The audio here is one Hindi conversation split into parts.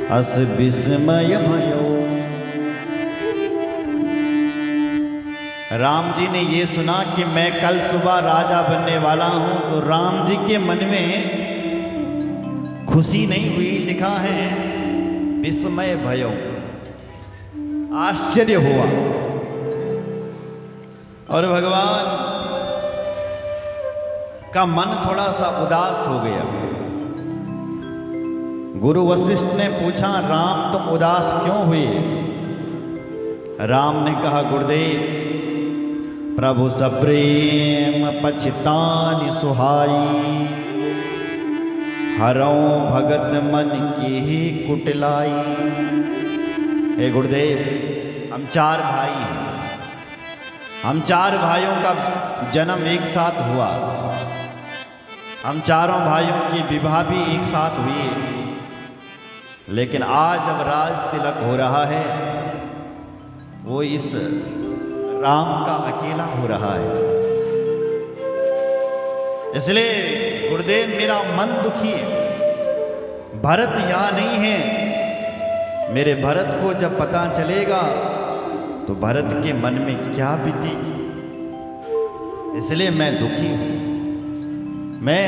अस विस्मय भयो। राम जी ने ये सुना कि मैं कल सुबह राजा बनने वाला हूं, तो राम जी के मन में खुशी नहीं हुई, लिखा है विस्मय भयो, आश्चर्य हुआ। और भगवान का मन थोड़ा सा उदास हो गया। गुरु वशिष्ठ ने पूछा, राम तुम उदास क्यों हुए? राम ने कहा, गुरुदेव प्रभु सप्रेम पछितानि सुहाई, हरौ भगत मन की ही कुटिलाई। हे गुरुदेव, हम 4 भाई हैं, हम 4 भाइयों का जन्म एक साथ हुआ, हम चारों भाइयों की विवाह भी एक साथ हुई, लेकिन आज जब राज तिलक हो रहा है वो इस राम का अकेला हो रहा है। इसलिए गुरुदेव मेरा मन दुखी है, भरत यहाँ नहीं है। मेरे भरत को जब पता चलेगा तो भरत के मन में क्या बीतेगी, इसलिए मैं दुखी हूं। मैं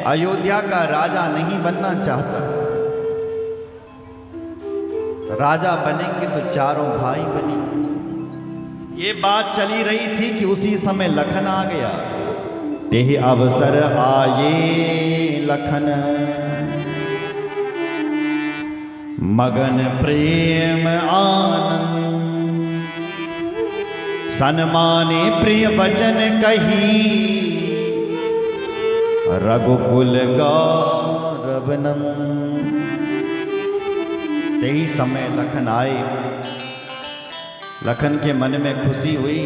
अयोध्या का राजा नहीं बनना चाहता। राजा बनेंगे तो चारों भाई बनेंगे। ये बात चली रही थी कि उसी समय लखन आ गया। तेहि अवसर आये लखन, मगन प्रेम आनंद, सन्माने प्रिय वचन कही, रघुकुल गौरव नंद। तेही समय लखन आए। लखन के मन में खुशी हुई।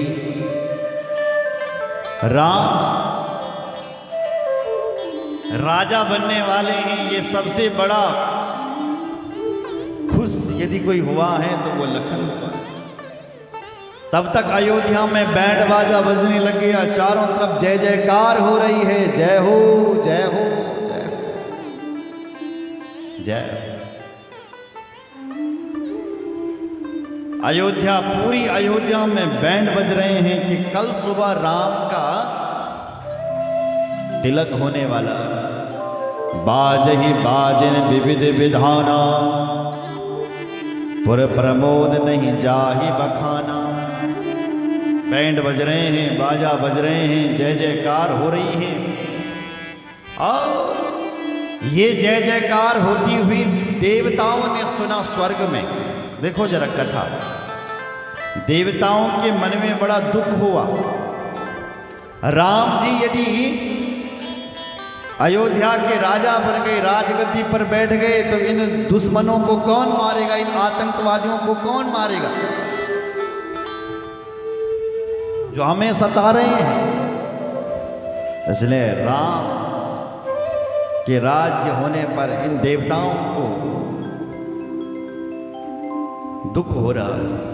राम राजा बनने वाले हैं, ये सबसे बड़ा खुश यदि कोई हुआ है तो वो लखन हुआ। तब तक अयोध्या में बैंड बाजा बजने लग गया, चारों तरफ जय जयकार हो रही है, जय हो जय हो जय हो जय। अयोध्या, पूरी अयोध्या में बैंड बज रहे हैं कि कल सुबह राम का तिलक होने वाला। बाजहि बाजन विविध विधाना, पुर प्रमोद नहीं जाहि बखाना। बैंड बज रहे हैं, बाजा बज रहे हैं, जय जयकार हो रही है। और ये जय जयकार होती हुई देवताओं ने सुना स्वर्ग में। देखो जरा कथा, देवताओं के मन में बड़ा दुख हुआ। राम जी यदि अयोध्या के राजा बन गए, राजगद्दी पर बैठ गए, तो इन दुश्मनों को कौन मारेगा, इन आतंकवादियों को कौन मारेगा जो हमें सता रहे हैं। इसलिए राम के राज्य होने पर इन देवताओं को दुख हो रहा है।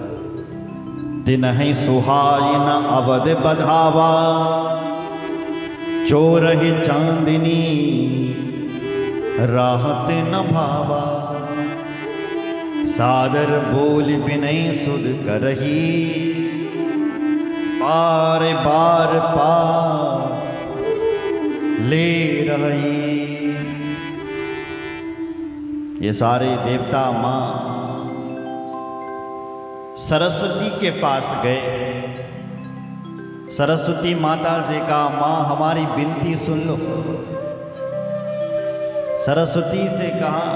तिनहि सुहाई न अवध बधावा, चोरहि चांदिनी राहत न भावा। सादर बोल बिनय सुध करही, बार बार पार ले रही। ये सारे देवता मां सरस्वती के पास गए। सरस्वती माता से कहा, मां हमारी विनती सुन लो। सरस्वती से कहा,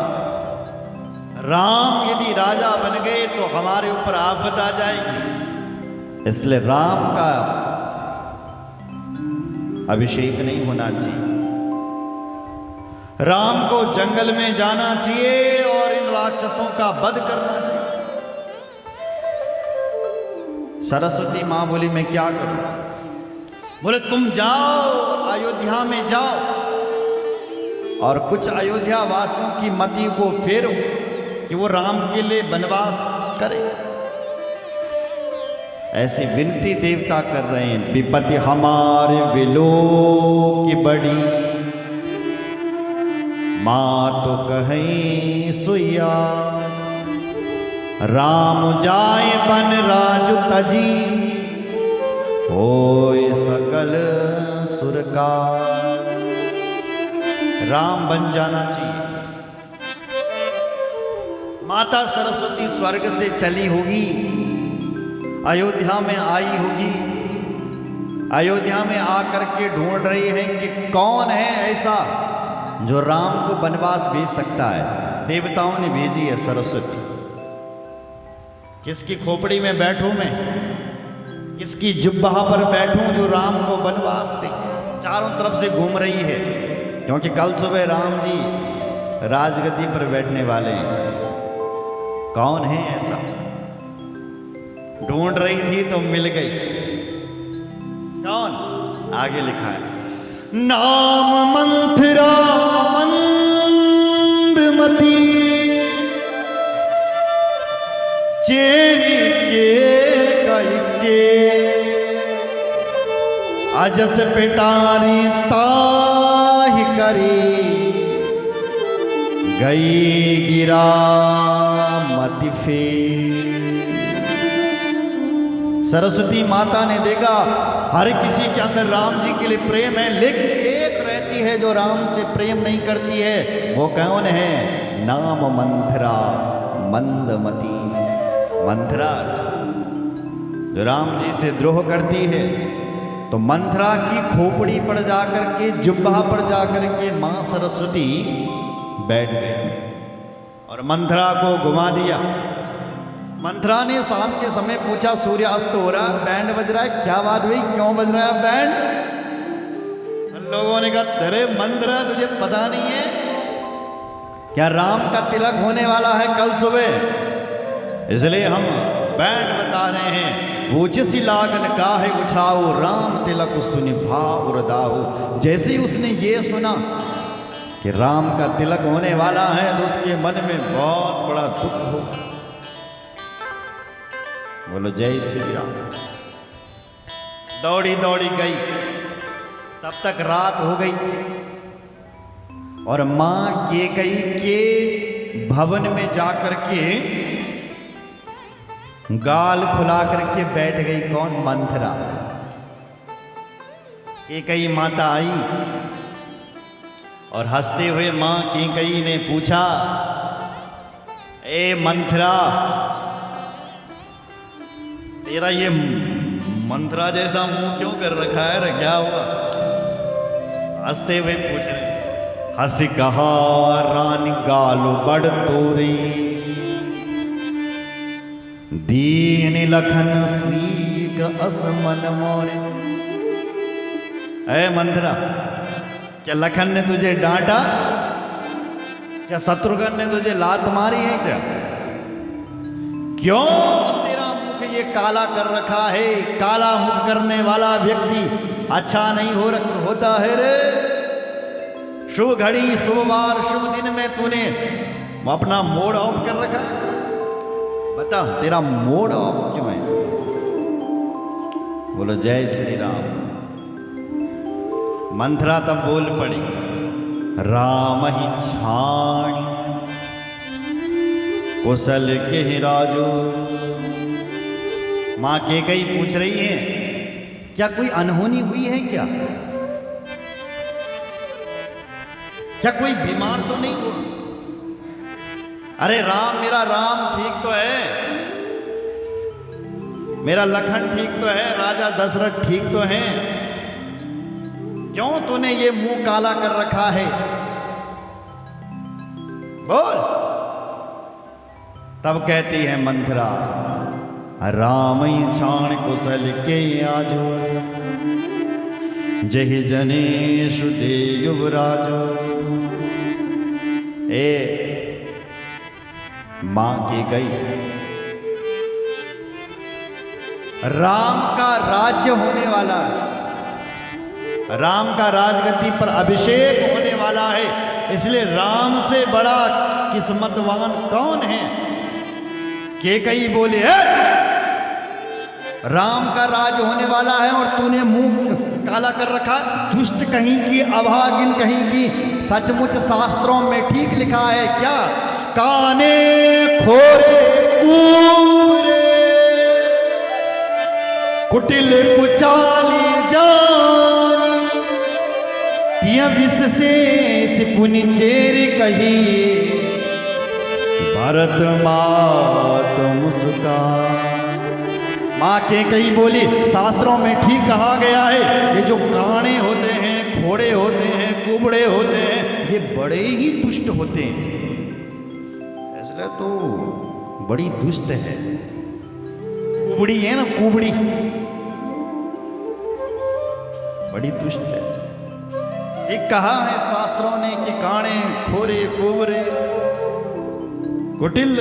राम यदि राजा बन गए तो हमारे ऊपर आफत आ जाएगी, इसलिए राम का अभिषेक नहीं होना चाहिए। राम को जंगल में जाना चाहिए और इन राक्षसों का वध करना चाहिए। सरस्वती मां बोली, मैं क्या करूं? बोले, तुम जाओ अयोध्या में जाओ और कुछ अयोध्या वासियों की मति को फेरो कि वो राम के लिए वनवास करे। ऐसी विनती देवता कर रहे हैं। विपत्ति हमारे विलो की बड़ी, माँ तो कहीं सुइया, राम जाए बन राजु तजी, होय सकल सुर का। राम बन जाना चाहिए। माता सरस्वती स्वर्ग से चली होगी, अयोध्या में आई होगी, अयोध्या में आकर के ढूंढ रही है कि कौन है ऐसा जो राम को वनवास भेज सकता है। देवताओं ने भेजी है सरस्वती। किसकी खोपड़ी में बैठूं मैं, किसकी जुब्बा पर बैठूं जो राम को वनवास दे। चारों तरफ से घूम रही है, क्योंकि कल सुबह राम जी राजगद्दी पर बैठने वाले हैं। कौन है ऐसा? ढूंढ रही थी तो मिल गई। कौन? आगे लिखा है, नाम मंथरा मंदमती, चेरी के कई के, अजस पिटारी ताहि करी, गई गिरा मति फेर। सरस्वती माता ने देखा हर किसी के अंदर राम जी के लिए प्रेम है, लेकिन एक रहती है जो राम से प्रेम नहीं करती है। वो कौन है? नाम मंथरा मंदमती। मंथरा जो राम जी से द्रोह करती है, तो मंथरा की खोपड़ी पर जाकर के, जुब्बा पर जाकर के मां सरस्वती बैठ गई और मंथरा को घुमा दिया। मंथरा ने शाम के समय पूछा, सूर्यास्त हो रहा, बैंड बज रहा है, क्या बात हुई, क्यों बज रहा है बैंड? लोगों ने कहा, अरे मंथरा तुझे पता नहीं है क्या राम का तिलक होने वाला है कल सुबह, इसलिए हम बैंड बता रहे हैं। वो जिस लागन काहे उछाओ, राम तिलक सुनि भाव उदाओ। जैसे ही उसने ये सुना कि राम का तिलक होने वाला है, तो उसके मन में बहुत बड़ा दुख हो। बोलो जय श्री राम। दौड़ी दौड़ी गई, तब तक रात हो गई थी और मां कैकेयी के भवन में जाकर के गाल फुला करके बैठ गई। कौन? मंथरा। कैकेयी माता आई और हंसते हुए मां कैकेयी ने पूछा, ए मंथरा, तेरा ये मंथरा जैसा मुंह क्यों कर रखा है रे, क्या हुआ? हंसते हुए पूछ रहे। हंसी कहा, रानी गालू बड़ तोरी, दीन लखन सीक असमन मोरे। ऐ मंथरा, क्या लखन ने तुझे डांटा? क्या शत्रुघ्न ने तुझे लात मारी है क्या? क्यों तेरा मुख ये काला कर रखा है? काला मुख करने वाला व्यक्ति अच्छा नहीं होता है रे। शुभ घड़ी, शुभ वार, शुभ दिन में तूने अपना मोड ऑफ कर रखा है। बता, तेरा मोड ऑफ क्यों है? बोलो जय श्री राम। मंथरा तब बोल पड़ी, राम ही छाणी कुशल के राजो। मां कैकेयी पूछ रही है, क्या कोई अनहोनी हुई है क्या? क्या कोई बीमार तो नहीं हुआ? अरे राम, मेरा राम ठीक तो है, मेरा लखन ठीक तो है, राजा दशरथ ठीक तो है, क्यों तूने ये मुंह काला कर रखा है? बोल। तब कहती है मंथरा, राम छाण कुशल के आजो, जहि जनेशु दे युवराजो। ए मां कैकेयी, राम का राज्य होने वाला है, राम का राजगद्दी पर अभिषेक होने वाला है, इसलिए राम से बड़ा किस्मतवान कौन है? कैकेयी बोले, राम का राज होने वाला है और तूने मुंह काला कर रखा। दुष्ट कहीं की, अभागिन कहीं की। सचमुच शास्त्रों में ठीक लिखा है क्या? काने खोरे कूबरे कुटिल कुचाली जानी तिया विष से सिपुनि चेर कही भरत मात मुस्कान। माँ के कही बोली, शास्त्रों में ठीक कहा गया है, ये जो काणे होते हैं, खोड़े होते हैं, कुबड़े होते हैं, ये बड़े ही दुष्ट होते हैं। इसलिए तो बड़ी दुष्ट है। कुबड़ी है ना, कुबड़ी बड़ी दुष्ट है। एक कहा है शास्त्रों ने कि काणे खोरे कुबरे कुटिल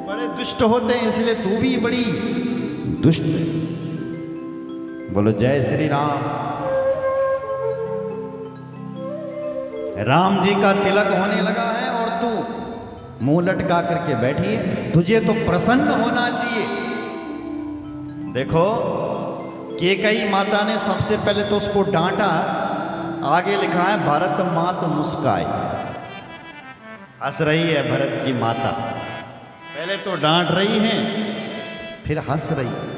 बड़े दुष्ट होते हैं, इसलिए तू भी बड़ी दुष्ट है। बोलो जय श्री राम। राम जी का तिलक होने लगा है और तू मुंह लटका करके बैठी है। तुझे तो प्रसन्न होना चाहिए। देखो कैकेयी माता ने सबसे पहले तो उसको डांटा। आगे लिखा है भरत मात मुस्काई। हंस रही है भरत की माता। पहले तो डांट रही है, फिर हंस रही है।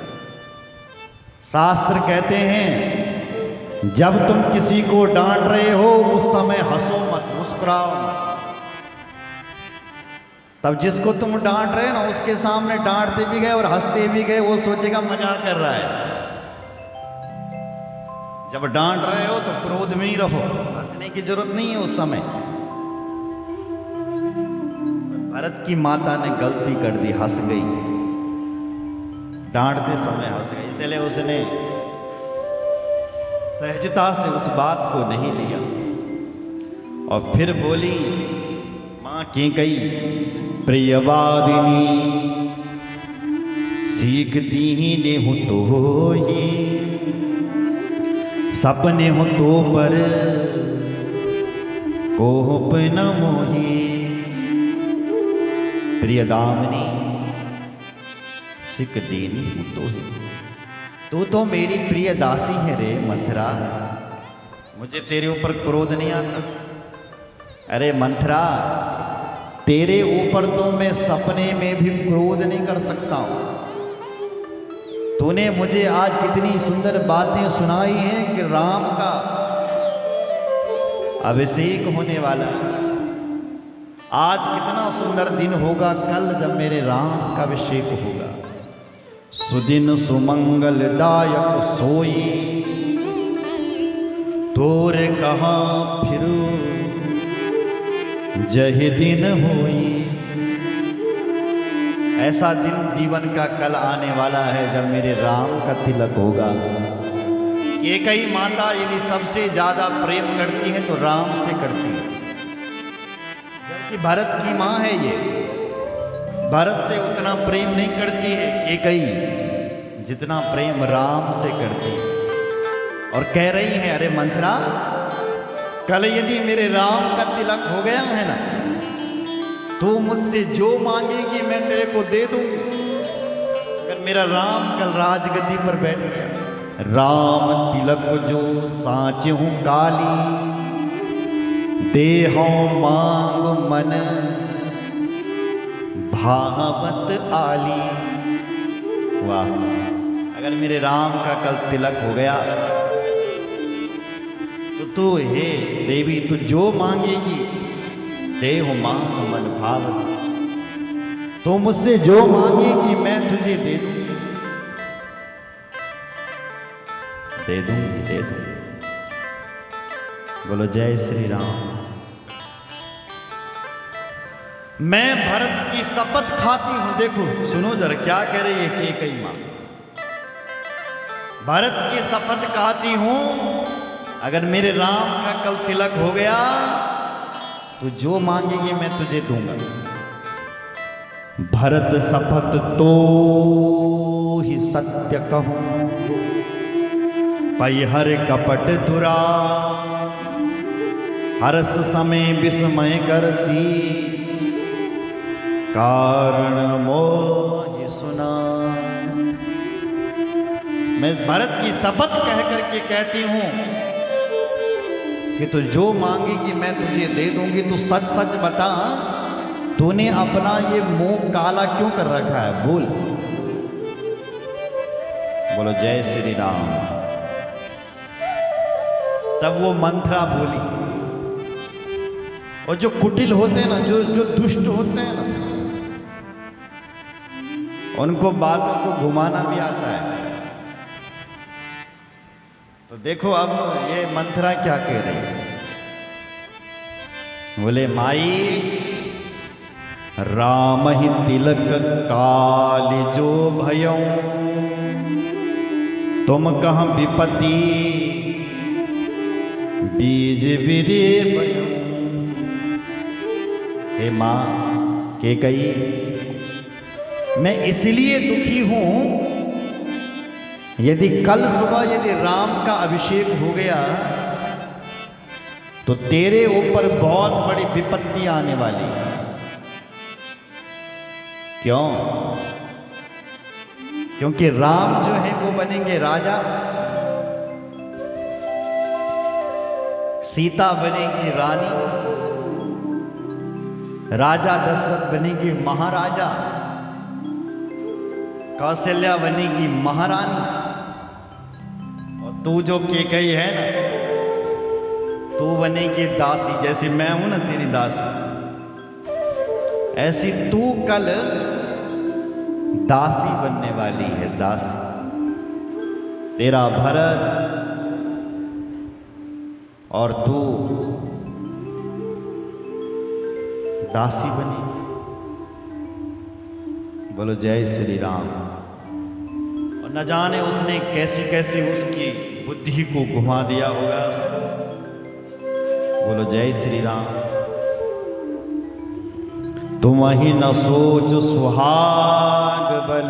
शास्त्र कहते हैं जब तुम किसी को डांट रहे हो उस समय हंसो मत, मुस्कुराओ मत। तब जिसको तुम डांट रहे हो ना, उसके सामने डांटते भी गए और हंसते भी गए, वो सोचेगा मजाक कर रहा है। जब डांट रहे हो तो क्रोध में ही रहो, हंसने की जरूरत नहीं है उस समय। भरत की माता ने गलती कर दी, हंस गई, डांटते समय हंस गई। इसलिए उसने सहजता से उस बात को नहीं लिया और फिर बोली, मां कैकेयी प्रियवादिनी सीखती ही ने हो तो ही सपने हो तो पर कोप न मोही। प्रियदामिनी सिख दीनी तो तो मेरी प्रिय दासी है रे मंथरा। मुझे तेरे ऊपर क्रोध नहीं आता। अरे मंथरा, तेरे ऊपर तो मैं सपने में भी क्रोध नहीं कर सकता हूं। तूने मुझे आज कितनी सुंदर बातें सुनाई हैं कि राम का अभिषेक होने वाला है। आज कितना सुंदर दिन होगा कल जब मेरे राम का अभिषेक होगा। सुदिन सुमंगलदायक सोई तोर कहाँ फिरू जही दिन होई। ऐसा दिन जीवन का कल आने वाला है जब मेरे राम का तिलक होगा। कैकेयी माता यदि सबसे ज्यादा प्रेम करती है तो राम से करती है, जबकि भरत की मां है ये। भरत से उतना प्रेम नहीं करती है कैकेयी जितना प्रेम राम से करती है। और कह रही है, अरे मंथरा, कल यदि मेरे राम का तिलक हो गया है ना, तो मुझसे जो मांगेगी मैं तेरे को दे दूंगी। अगर मेरा राम कल राजगद्दी पर बैठ गया, राम तिलक जो साँच हूँ काली देहो मांग मन भावत आली। वाह, अगर मेरे राम का कल तिलक हो गया तो तू हे देवी, तू जो मांगेगी देहो मांग मन भावत, तो मुझसे जो मांगेगी मैं तुझे दे दूंगी, दे दूंगी, दे दूंगी। बोलो जय श्री राम। मैं भरत की शपथ खाती हूं। देखो सुनो जरा क्या कह रही है कैकेयी मां। भरत की शपथ खाती हूं, अगर मेरे राम का कल तिलक हो गया तो जो मांगेगी मैं तुझे दूंगा। भरत शपथ तो ही सत्य कहूं, पैहर कपट दुरा हरस समय विस्मय करसी, कारण मोहि सुना। मैं भरत की शपथ कह करके कहती हूं कि तू जो मांगेगी मैं तुझे दे दूंगी। तू सच सच बता, तूने अपना ये मुंह काला क्यों कर रखा है? बोल। बोलो जय श्री राम। तब वो मंत्रा बोली। और जो कुटिल होते हैं ना, जो दुष्ट होते हैं ना, उनको बातों को घुमाना भी आता है। तो देखो अब ये मंत्रा क्या कह रही है। बोले माई राम ही तिलक काली जो भयं, तुम कह विपत्ति बीज विदे भयं। हे मां के कही, मैं इसलिए दुखी हूं, यदि कल सुबह यदि राम का अभिषेक हो गया तो तेरे ऊपर बहुत बड़ी विपत्ति आने वाली। क्यों? क्योंकि राम जो है वो बनेंगे राजा, सीता बनेगी रानी, राजा दशरथ बनेगी महाराजा, कौशल्या बनेगी महारानी, और तू जो केकई है ना, तू बनेगी दासी। जैसे मैं हूं ना तेरी दासी, ऐसी तू कल दासी बनने वाली है। दासी तेरा भरत और तू दासी बनी। बोलो जय श्री राम। और न जाने उसने कैसी कैसी उसकी बुद्धि को घुमा दिया होगा। बोलो जय श्री राम। तुम ही न सोच सुहाग बल,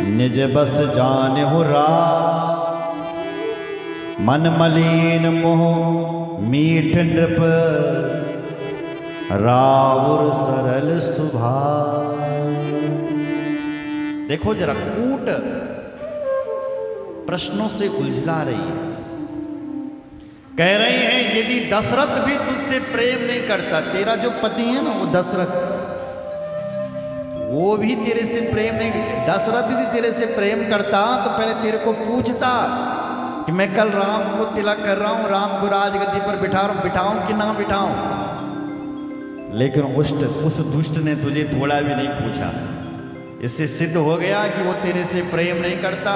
निज बस जाने हो रा, मन मलिन मोह मीठ नृप, राउर सरल सुभाव। देखो जरा, कूट प्रश्नों से उलझला रही है। कह रहे हैं यदि दशरथ भी तुझसे प्रेम नहीं करता, तेरा जो पति है ना वो दशरथ, वो भी तेरे से प्रेम नहीं, दशरथ यदि तेरे से प्रेम करता तो पहले तेरे को पूछता कि मैं कल राम को तिलक कर रहा हूं, राम को राजगद्दी पर बिठाऊं कि ना बिठाऊं। लेकिन उस दुष्ट ने तुझे थोड़ा भी नहीं पूछा। इससे सिद्ध हो गया कि वो तेरे से प्रेम नहीं करता।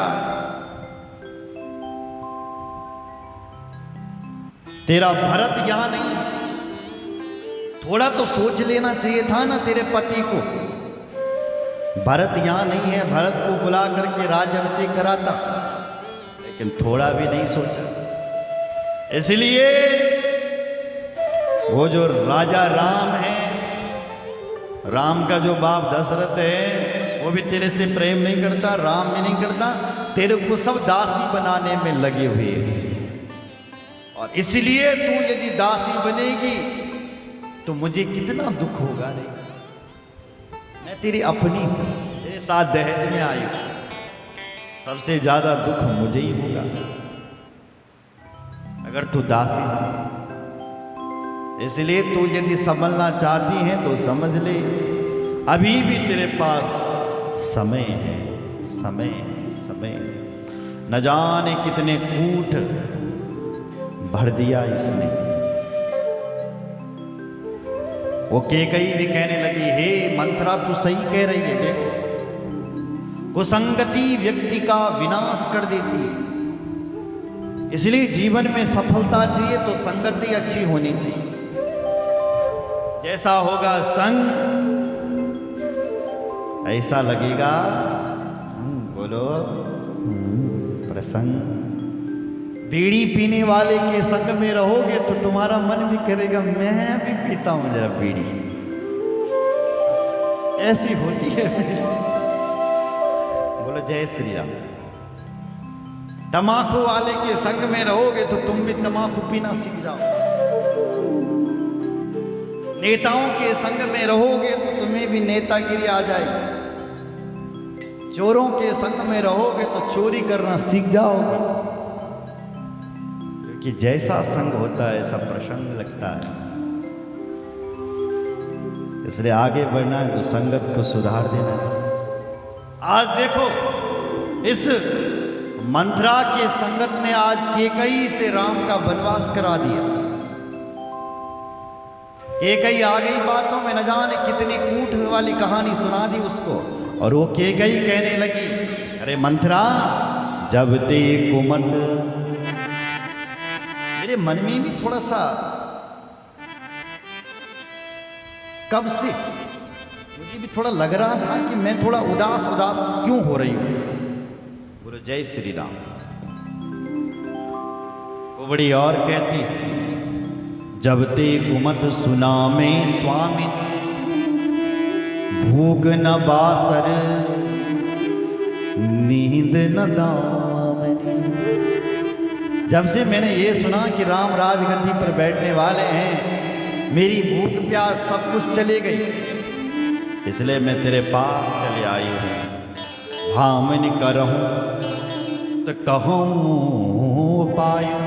तेरा भरत यहां नहीं है। थोड़ा तो सोच लेना चाहिए था ना तेरे पति को। भरत यहां नहीं है, भरत को बुला करके राजअभिषेक कराता, लेकिन थोड़ा भी नहीं सोचा। इसलिए वो जो राजा राम है, राम का जो बाप दशरथ है, वो भी तेरे से प्रेम नहीं करता, राम भी नहीं करता। तेरे को सब दासी बनाने में लगे हुए हैं। और इसलिए तू यदि दासी बनेगी तो मुझे कितना दुख होगा रे। मैं तेरी अपनी हूं, तेरे साथ दहेज में आई हूं, सबसे ज्यादा दुख मुझे ही होगा अगर तू दासी हो। इसलिए तू यदि संभलना चाहती है तो समझ ले, अभी भी तेरे पास समय है, समय समय। न जाने कितने कूट भर दिया इसने। वो केकई भी कहने लगी, हे मंत्रा तू सही कह रही है। देखो, कुसंगति व्यक्ति का विनाश कर देती है। इसलिए जीवन में सफलता चाहिए तो संगति अच्छी होनी चाहिए। जैसा होगा संग, ऐसा लगेगा बोलो प्रसंग। बीड़ी पीने वाले के संग में रहोगे तो तुम्हारा मन भी करेगा मैं भी पीता हूं जरा बीड़ी। ऐसी होती है बीड़ी। बोलो जय श्री राम। तमाकू वाले के संग में रहोगे तो तुम भी तमाकू पीना सीख जाओ। नेताओं के संग में रहोगे तो तुम्हें भी नेतागिरी आ जाएगी। चोरों के संग में रहोगे तो चोरी करना सीख जाओगे, क्योंकि जैसा संग होता है ऐसा प्रसंग लगता है। इसलिए आगे बढ़ना है तो संगत को सुधार देना चाहिए। आज देखो, इस मंथरा के संगत ने आज केकई से राम का वनवास करा दिया। केकई आ गई बातों में, न जाने कितनी कूट वाली कहानी सुना दी उसको, और वो केकई कहने लगी, अरे मंथरा, जब ते कुमत। मेरे मन में भी थोड़ा सा कब से मुझे भी थोड़ा लग रहा था कि मैं थोड़ा उदास उदास क्यों हो रही हूं। बोलो जय श्री राम। वो बड़ी और कहती, जब ते कुमत सुना में स्वामिनी, भूख न बासर नींद न दामनी। जब से मैंने ये सुना कि राम राजगद्दी पर बैठने वाले हैं, मेरी भूख प्यास सब कुछ चली गई, इसलिए मैं तेरे पास चले आई हूँ। भामन करहूँ तो कहूँ पायो,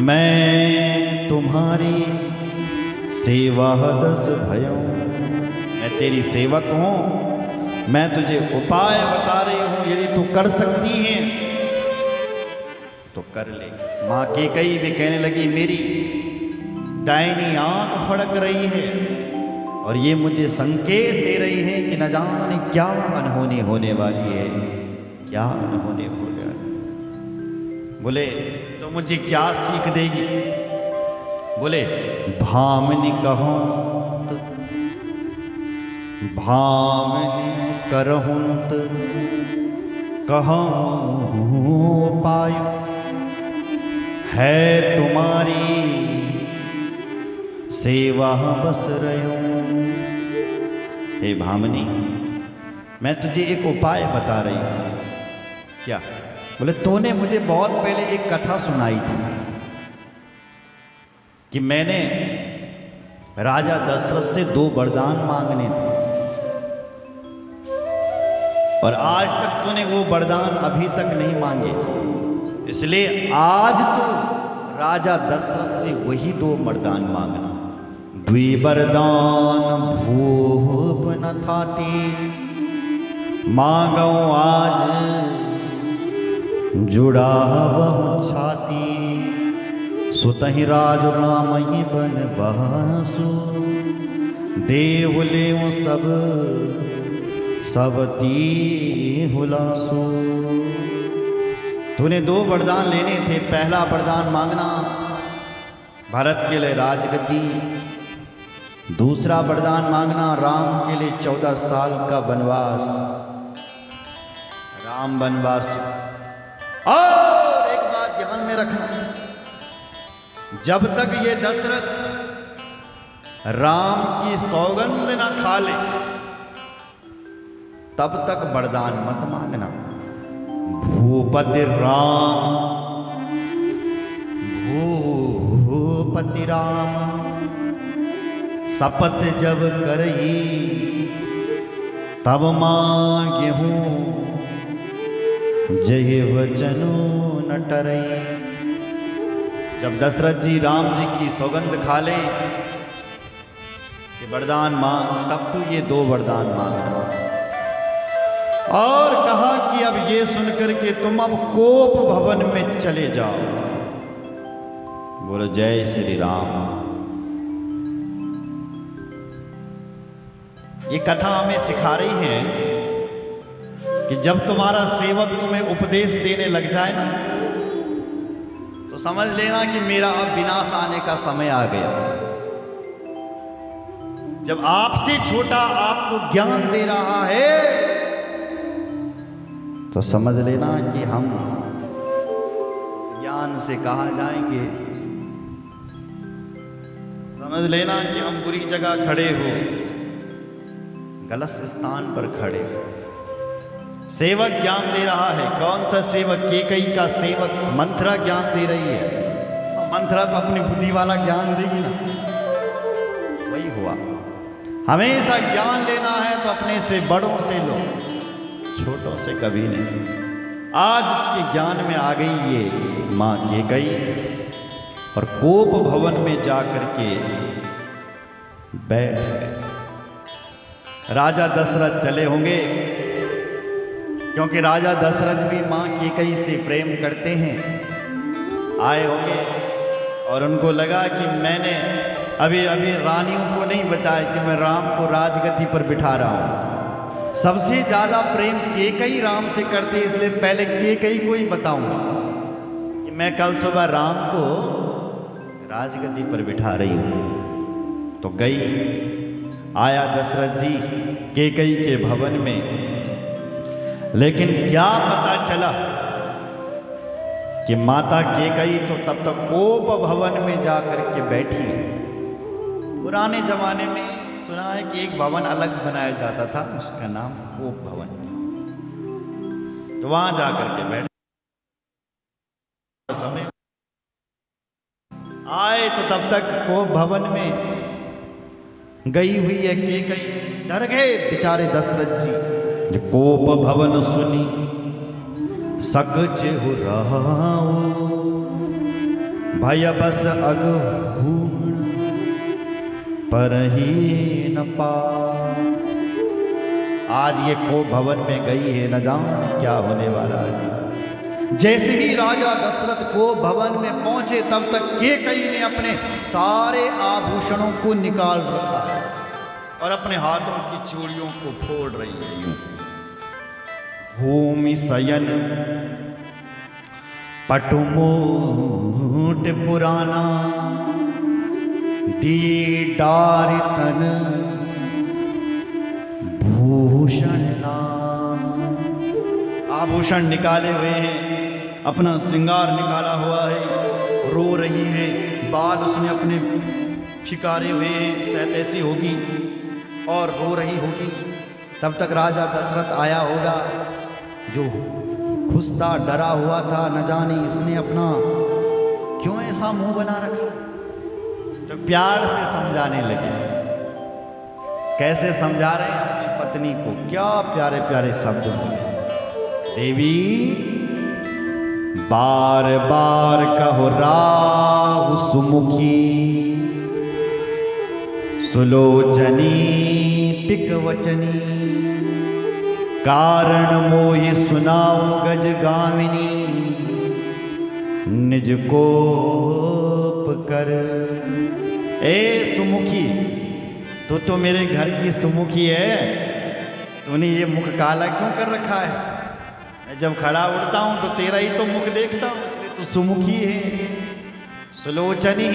मैं तुम्हारी सेवा दस भयो। मैं तेरी सेवक हूँ, मैं तुझे उपाय बता रही हूँ, यदि तू कर सकती है तो कर ले। माँ केकई भी कहने लगी, मेरी दाहिनी आंख फड़क रही है और ये मुझे संकेत दे रही है कि न जाने क्या अनहोनी होने वाली है, क्या अनहोनी हो गया। बोले तो मुझे क्या सीख देगी? बोले भामनी कहूँ भामनी करहुंत कहूँ पायो, है तुम्हारी सेवा बस रहो। हे भामनी, मैं तुझे एक उपाय बता रही हूँ। क्या? बोले तूने मुझे बहुत पहले एक कथा सुनाई थी कि मैंने राजा दशरथ से 2 वरदान मांगने थे, और आज तक तूने वो वरदान अभी तक नहीं मांगे, इसलिए आज तो राजा दशरथ से वही 2 वरदान मांगना। द्विवरदान भूप न थाती, मांगो आज जुड़ा वह छाती। सुतहि राज राम ये बन बहासु, देव ले सब सबती हुलासु। तूने 2 वरदान लेने थे। पहला वरदान मांगना भारत के लिए राजगद्दी, दूसरा वरदान मांगना राम के लिए 14 साल का वनवास, राम वनवास। और एक बात ध्यान में रखना, जब तक ये दशरथ राम की सौगंध न खा ले तब तक वरदान मत मांगना। भूपति राम, भूपति राम, शपथ जब करई तब मांगे हूँ, जय वचनो न टरई। जब दशरथ जी राम जी की सौगंध खा ले कि वरदान मांग, तब तो ये 2 वरदान मांगना। और कहा कि अब ये सुनकर के तुम अब कोप भवन में चले जाओ। बोलो जय श्री राम। ये कथा हमें सिखा रही है कि जब तुम्हारा सेवक तुम्हें उपदेश देने लग जाए ना, तो समझ लेना कि मेरा अब विनाश आने का समय आ गया। जब आपसे छोटा आपको ज्ञान दे रहा है तो समझ लेना कि हम ज्ञान से कहाँ जाएंगे। समझ लेना कि हम बुरी जगह खड़े हो, गलत स्थान पर खड़े हो। सेवक ज्ञान दे रहा है। कौन सा सेवक? केकई का सेवक मंथरा ज्ञान दे रही है। मंथरा तो अपनी बुद्धि वाला ज्ञान देगी ना, वही हुआ। हमेशा ज्ञान लेना है तो अपने से बड़ों से लो, छोटों से कभी नहीं। आज इसके ज्ञान में आ गई ये माँ कैकई और कोप भवन में जाकर के बैठ गए। राजा दशरथ चले होंगे, क्योंकि राजा दशरथ भी माँ कैकई से प्रेम करते हैं। आए होंगे और उनको लगा कि मैंने अभी रानियों को नहीं बताया कि मैं राम को राजगद्दी पर बिठा रहा हूँ। सबसे ज़्यादा प्रेम कैकई राम से करते, इसलिए पहले कैकई को ही बताऊंगा कि मैं कल सुबह राम को राजगद्दी पर बिठा रही हूँ। तो गई, आया दशरथ जी कैकई के भवन में, लेकिन क्या पता चला कि माता कैकई तो तब तक कोप भवन में जाकर के बैठी। पुराने जमाने में सुना है कि एक भवन अलग बनाया जाता था, उसका नाम कोप भवन। तो वहां जाकर के बैठ समय आए तो तब तक कोप भवन में गई हुई है कैकई। डर गए बेचारे दशरथ जी, जो कोप भवन सुनी सकच हो रहा भय बस अगहूण पर ही न पा। आज ये कोप भवन में गई है, न जाऊं क्या होने वाला है। जैसे ही राजा दशरथ कोप भवन में पहुंचे तब तक कैकई ने अपने सारे आभूषणों को निकाल रखा है और अपने हाथों की चूड़ियों को फोड़ रही है। यूं भूमि शयन पटुमोट पुराना दीदार तन भूषण नाम। आभूषण निकाले हुए हैं, अपना श्रृंगार निकाला हुआ है, रो रही है, बाल उसने अपने फिकारे हुए हैं, शायद ऐसी होगी और रो रही होगी। तब तक राजा दशरथ आया होगा, जो खुश था, डरा हुआ था, न जाने इसने अपना क्यों ऐसा मुंह बना रखा। तो प्यार से समझाने लगे। कैसे समझा रहे हैं अपनी पत्नी को, क्या प्यारे प्यारे शब्द बोले। देवी बार बार कहो राहु सुमुखी सुलोचनी पिकवचनी कारण मोहि सुनाओ गजगामिनी निज कोप कर। ए सुमुखी, तो मेरे घर की सुमुखी है, तूने ये मुख काला क्यों कर रखा है। मैं जब खड़ा उड़ता हूं तो तेरा ही तो मुख देखता हूं, इसलिए तू सुमुखी है। सुलोचनी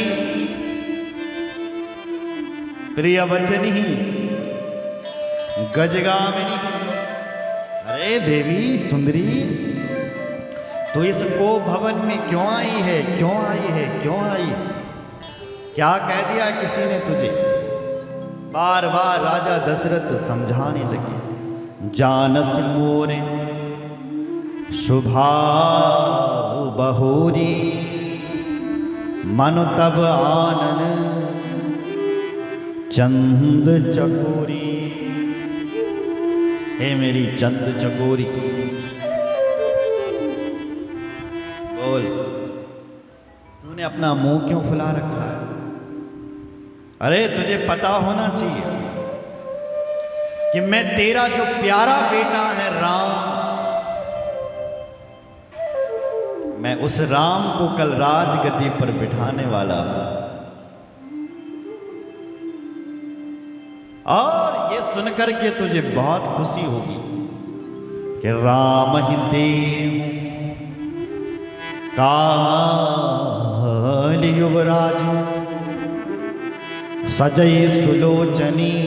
प्रियवचनी गजगामिनी। अरे देवी सुंदरी, तो इस कोप भवन में क्यों आई है, क्यों आई है, क्यों आई है। क्या कह दिया किसी ने तुझे। बार बार राजा दशरथ समझाने लगे। जानस मोरे शुभाव बहोरी मन तब आनन चंद चकोरी। हे मेरी चंद चकोरी, बोल तूने अपना मुंह क्यों फुला रखा है। अरे तुझे पता होना चाहिए कि मैं तेरा जो प्यारा बेटा है राम, मैं उस राम को कल राजगद्दी पर बिठाने वाला हूं। और ये सुनकर के तुझे बहुत खुशी होगी कि राम ही देव काल युवराजू सजई सुलोचनी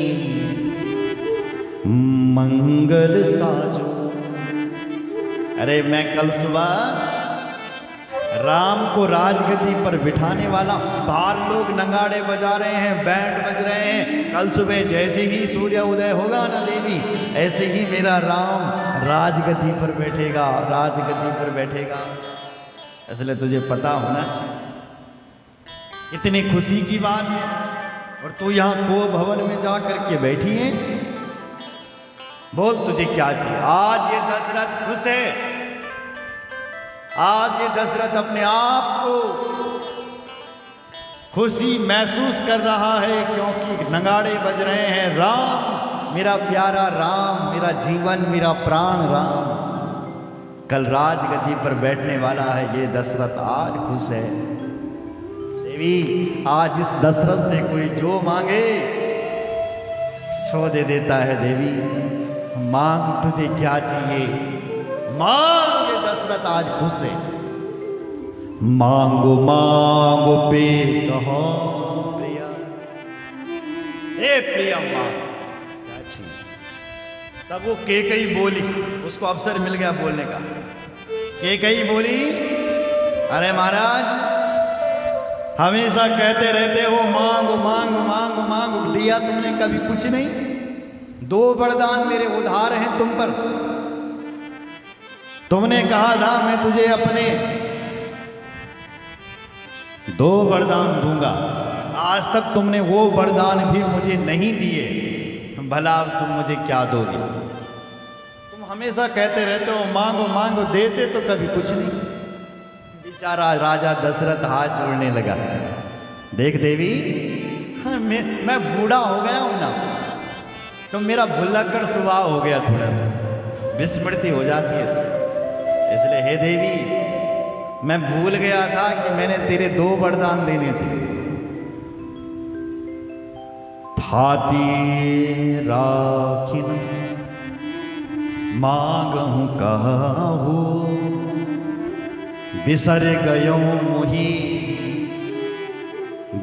मंगल साजो। अरे मैं कल सुबह राम को राजगद्दी पर बिठाने वाला। बाहर लोग नगाड़े बजा रहे हैं, बैंड बज रहे हैं। कल सुबह जैसे ही सूर्य उदय होगा ना देवी, ऐसे ही मेरा राम राजगद्दी पर बैठेगा, राजगद्दी पर बैठेगा। इसलिए तुझे पता होना चाहिए, इतनी खुशी की बात है। और तू यहाँ को भवन में जा कर के बैठी है। बोल तुझे क्या चाहिए। आज ये दशरथ खुश है, आज ये दशरथ अपने आप को खुशी महसूस कर रहा है, क्योंकि नगाड़े बज रहे हैं। राम, मेरा प्यारा राम, मेरा जीवन, मेरा प्राण राम कल राजगद्दी पर बैठने वाला है। ये दशरथ आज खुश है। देवी, आज इस दशरथ से कोई जो मांगे सो दे देता है। देवी, मांग तुझे क्या चाहिए, मांग। ये दशरथ आज खुश है। मांगो मांगो पे कहो प्रिया, ए प्रिया मांग क्या चाहिए। तब वो केकई बोली, उसको अवसर मिल गया बोलने का। केकई बोली, अरे महाराज हमेशा कहते रहते हो मांगो मांगो मांगो मांगो, दिया तुमने कभी कुछ नहीं। 2 वरदान मेरे उधार हैं तुम पर। तुमने कहा था मैं तुझे अपने 2 वरदान दूंगा, आज तक तुमने वो वरदान भी मुझे नहीं दिए। भला अब तुम मुझे क्या दोगे। तुम हमेशा कहते रहते हो मांगो मांगो, देते तो कभी कुछ नहीं। बेचारा राजा दशरथ हाथ जोड़ने लगा। देख देवी, मैं बूढ़ा हो गया हूं ना, तो मेरा भुल्लक्कड़ स्वभाव हो गया, थोड़ा सा विस्मृति हो जाती है। इसलिए हे देवी, मैं भूल गया था कि मैंने तेरे 2 वरदान देने थे। थाती राखिन मांगहूं कहू, बिसर गयो मुही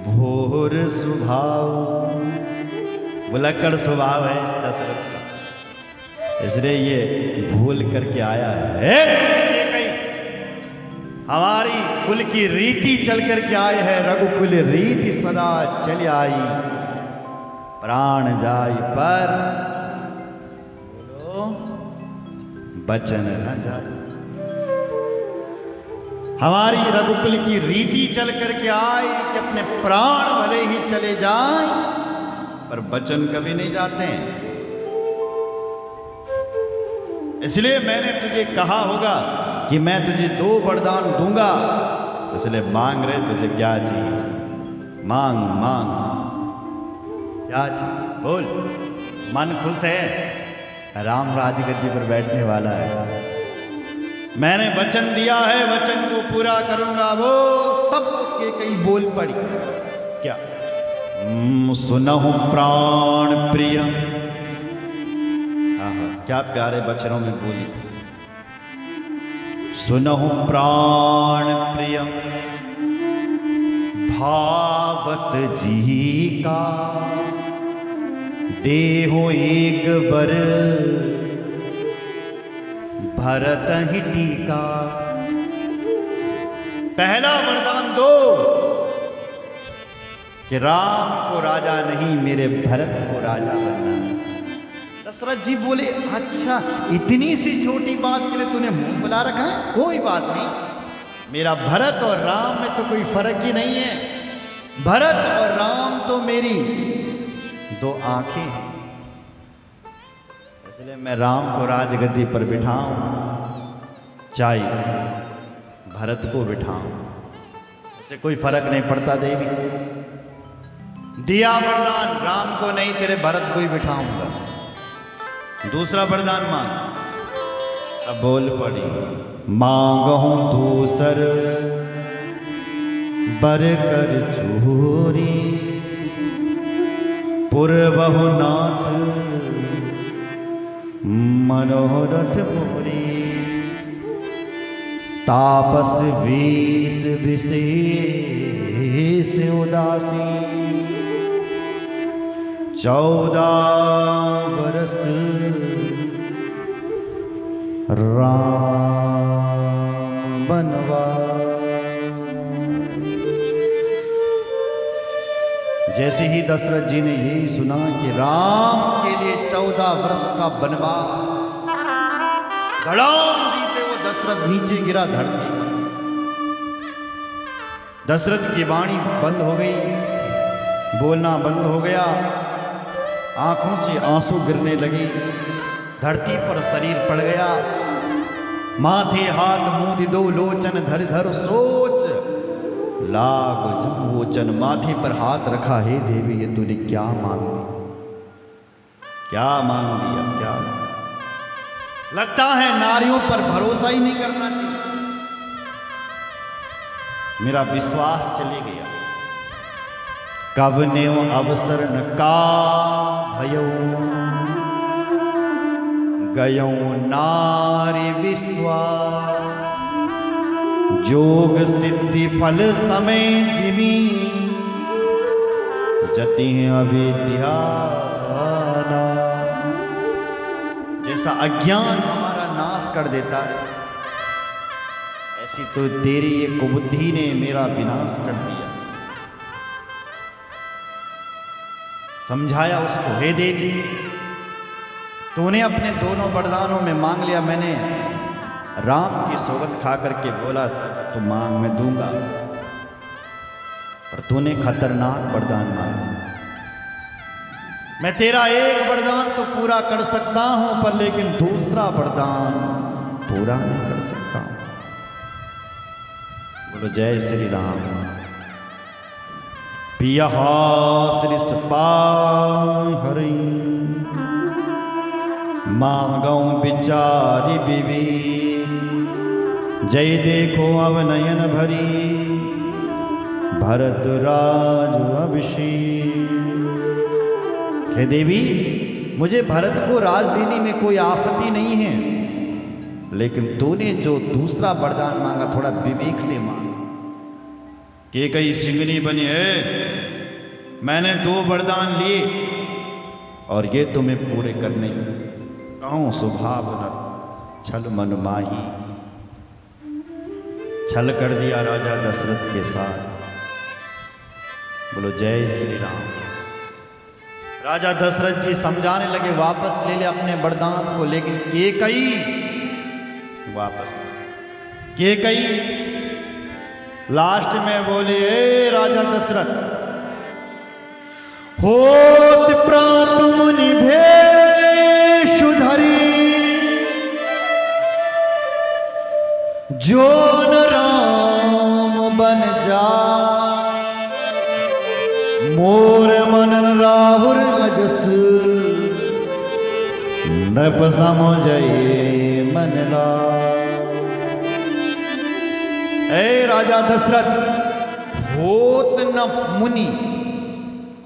भोर स्वभाव। भुलक्कड़ स्वभाव है इस दशरथ का, इसलिए ये भूल करके आया है। हमारी कुल की रीति चल करके आए हैं, रघुकुल रीति सदा चली आई, प्राण जाई पर बोलो बचन न जाए। हमारी रघुकुल की रीति चल करके आई कि अपने प्राण भले ही चले जाएं पर वचन कभी नहीं जाते हैं। इसलिए मैंने तुझे कहा होगा कि मैं तुझे 2 वरदान दूंगा, इसलिए मांग रहे तुझे क्या चाहिए। मांग मांग क्या चाहिए बोल। मन खुश है, राम राजगद्दी पर बैठने वाला है। मैंने वचन दिया है, वचन को पूरा करूंगा। वो तब के कई बोल पड़ी, क्या सुनहु प्राण प्रिय। क्या प्यारे वचनों में बोली। सुनहु प्राण प्रिय भावत जी का, देहो एक वर भरत ही टीका। पहला वरदान दो कि राम को राजा नहीं, मेरे भरत को राजा बनना है। दशरथ जी बोले, अच्छा इतनी सी छोटी बात के लिए तूने मुंह फुला रखा है। कोई बात नहीं, मेरा भरत और राम में तो कोई फर्क ही नहीं है। भरत और राम तो मेरी 2 आंखें हैं, इसलिए मैं राम को राजगद्दी पर बिठाऊं, चाहे भरत को बिठाऊं, इससे कोई फर्क नहीं पड़ता। देवी दिया वरदान, राम को नहीं तेरे भरत को ही बिठाऊंगा। दूसरा वरदान मांग। अब बोल पड़ी, मांगहूं दूसर बर कर चोरी, पुरबहु नाथ मनोरथ मोरी। तापस वेश विशेष उदासी, 14 वर्ष राम बनवास। जैसे ही दशरथ जी ने यही सुना कि राम के लिए 14 वर्ष का वनवास, धड़ाम दी से वो दशरथ नीचे गिरा धरती। दशरथ की वाणी बंद हो गई, बोलना बंद हो गया, आंखों से आंसू गिरने लगे। धरती पर शरीर पड़ गया। माथे हाथ मूंद दो लोचन धर धर सोच, लाग जमोचन। माथे पर हाथ रखा, हे देवी ये तूने क्या मांग लिया, क्या मांग लिया, क्या? लगता है नारियों पर भरोसा ही नहीं करना चाहिए। मेरा विश्वास चले गया। कवने अवसर न का भयो, गयो नारी विश्वास। जोग सिद्धि फल समय जिमी, जति अविद्या। जैसा अज्ञान हमारा नाश कर देता है, ऐसी तो तेरी ये कुबुद्धि ने मेरा विनाश कर दिया। समझाया उसको, हे देवी तूने अपने दोनों वरदानों में मांग लिया। मैंने राम की सौगंध खा करके बोला तो मांग मैं दूंगा, पर तूने खतरनाक वरदान मांगा। मैं तेरा एक वरदान तो पूरा कर सकता हूं, पर लेकिन दूसरा वरदान पूरा नहीं कर सकता हूं। बोलो जय श्री राम। पिया श्री सपाय हरि, मांगौ बिचारी विवेक। जय देखो अब नयन भरी, भरतराज अभिषेक। हे देवी मुझे भरत को राज देने में कोई आपत्ति नहीं है, लेकिन तूने जो दूसरा वरदान मांगा थोड़ा विवेक से मांग। के कई सिंगनी बनी है, मैंने 2 वरदान लिए और ये तुम्हें पूरे करने। कहूँ स्वभाव न छल मन माही, छल कर दिया राजा दशरथ के साथ। बोलो जय श्री राम। राजा दशरथ जी समझाने लगे, वापस ले ले अपने वरदान को, लेकिन केकई वापस। केकई लास्ट में बोले, ए राजा दशरथ, होत प्रात मुनि भेष धरी, जो न राम बन जा। मोर मनन राहुल अजस, नृप समझे मन ला। ए राजा दशरथ, होत न मुनि,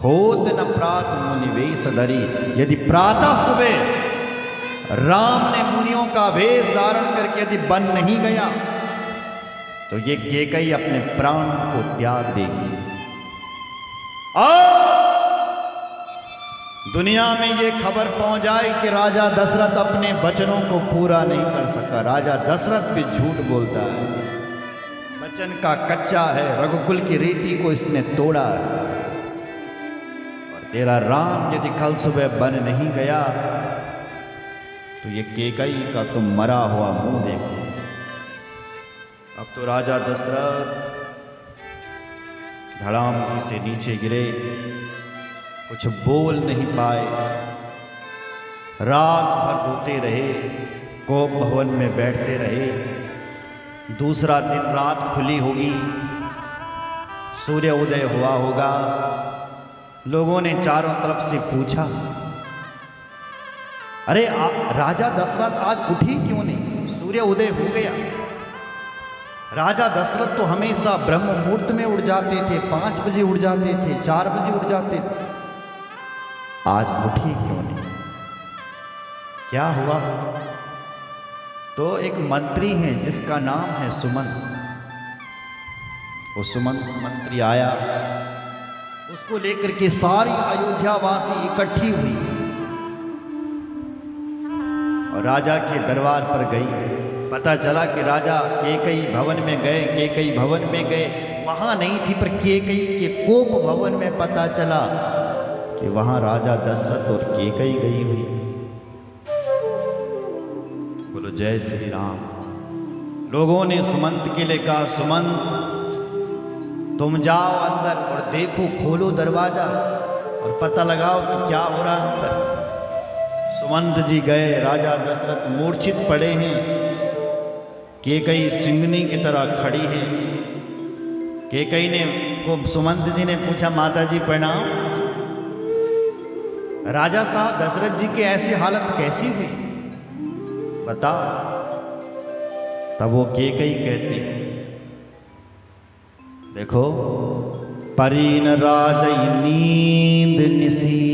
होत न प्रात मुनि वेश धरी। यदि प्रातः सुबह राम ने मुनियों का वेश धारण करके यदि बन नहीं गया, तो ये केकई अपने प्राण को त्याग देगी। और दुनिया में ये खबर पहुंच जाए कि राजा दशरथ अपने वचनों को पूरा नहीं कर सका। राजा दशरथ भी झूठ बोलता है, वचन का कच्चा है, रघुकुल की रीति को इसने तोड़ा है। और तेरा राम यदि कल सुबह बन नहीं गया, तो ये केकई का तुम मरा हुआ मुंह देखो। अब तो राजा दशरथ धड़ाम से नीचे गिरे, कुछ बोल नहीं पाए। रात भर रोते रहे, कोप भवन में बैठते रहे। दूसरा दिन रात खुली होगी, सूर्य उदय हुआ होगा। लोगों ने चारों तरफ से पूछा, अरे राजा दशरथ आज उठी क्यों नहीं? सूर्य उदय हो गया। राजा दशरथ तो हमेशा ब्रह्म मुहूर्त में उड़ जाते थे, 5 बजे उड़ जाते थे, 4 बजे उड़ जाते थे। आज उठी क्यों नहीं? क्या हुआ? तो एक मंत्री है जिसका नाम है सुमंत। वो सुमंत मंत्री आया, उसको लेकर के सारी अयोध्यावासी इकट्ठी हुई और राजा के दरबार पर गई। पता चला कि राजा केकई भवन में गए, केकई भवन में गए, वहां नहीं थी, पर केकई के कोप भवन में पता चला कि वहां राजा दशरथ और केकई गई हुई। बोलो जय श्री राम। लोगों ने सुमंत के लिए कहा, सुमंत तुम जाओ अंदर और देखो, खोलो दरवाजा और पता लगाओ कि क्या हो रहा है अंदर। सुमंत जी गए, राजा दशरथ मूर्छित पड़े हैं, कैकेयी सिंहनी की तरह खड़ी है। कैकेयी ने को सुमंत जी ने पूछा, माता जी प्रणाम, राजा साहब दशरथ जी की ऐसी हालत कैसी हुई, बताओ। तब वो कैकेयी कहती, देखो, परीन राजई नींद निसी,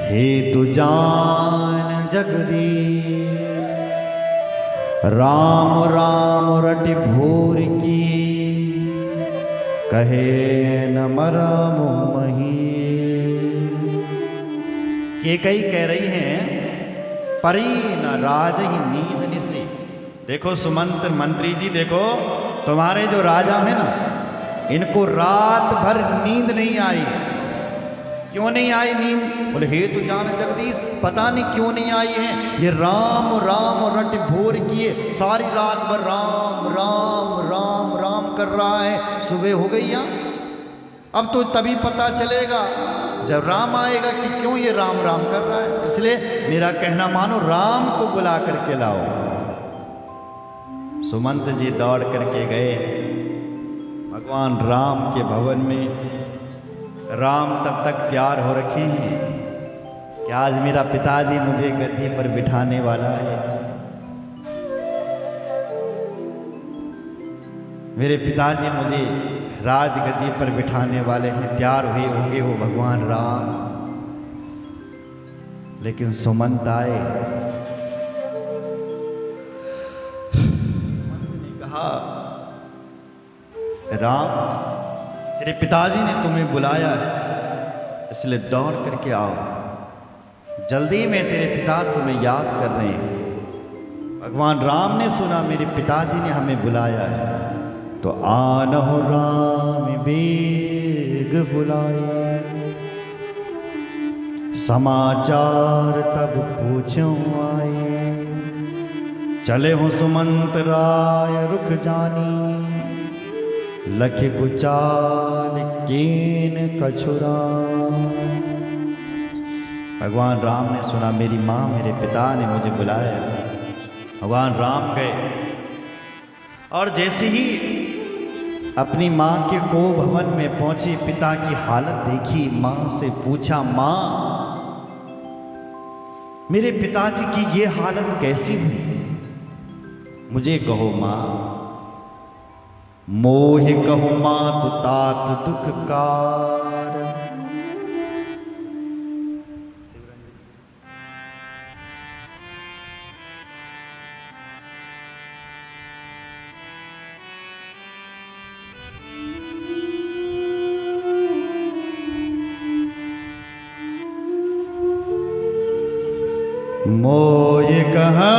हे तु जान जगदीश, राम राम रटि भोर की, कहे न मरम महीश। कैकेयी कह रही हैं, परीन राजई नींद निसी। देखो सुमंत मंत्री जी, देखो तुम्हारे जो राजा हैं ना, इनको रात भर नींद नहीं आई। क्यों नहीं आई नींद? बोले हे तु जान जगदीश, पता नहीं क्यों नहीं आई है। ये राम राम रट भोर किए, सारी रात भर राम राम राम राम कर रहा है। सुबह हो गई यहाँ, अब तो तभी पता चलेगा जब राम आएगा कि क्यों ये राम राम कर रहा है। इसलिए मेरा कहना मानो, राम को बुला करके लाओ। सुमंत जी दौड़ करके गए भगवान राम के भवन में। राम तब तक तैयार हो रखे हैं कि आज मेरा पिताजी मुझे गद्दी पर बिठाने वाला है। मेरे पिताजी मुझे राज गद्दी पर बिठाने वाले हैं। तैयार हुए होंगे वो भगवान राम। लेकिन सुमंत आए, सुमंत ने कहा, राम, तेरे पिताजी ने तुम्हें बुलाया है, इसलिए दौड़ करके आओ। जल्दी में तेरे पिता तुम्हें याद कर रहे हैं। भगवान राम ने सुना मेरे पिताजी ने हमें बुलाया है, तो आनहु राम बेग बुलाए। समाचार तब पूछो आए, चले हो सुमंत राय रुख जानी, लख कुचाल कीन कछुरा। भगवान राम ने सुना मेरी माँ मेरे पिता ने मुझे बुलाया। भगवान राम गए और जैसे ही अपनी माँ के को भवन में पहुंचे, पिता की हालत देखी, माँ से पूछा, माँ मेरे पिताजी की ये हालत कैसी हुई, मुझे कहो माँ। मोहि कहु मातु तात दुख कार। मोहि कहु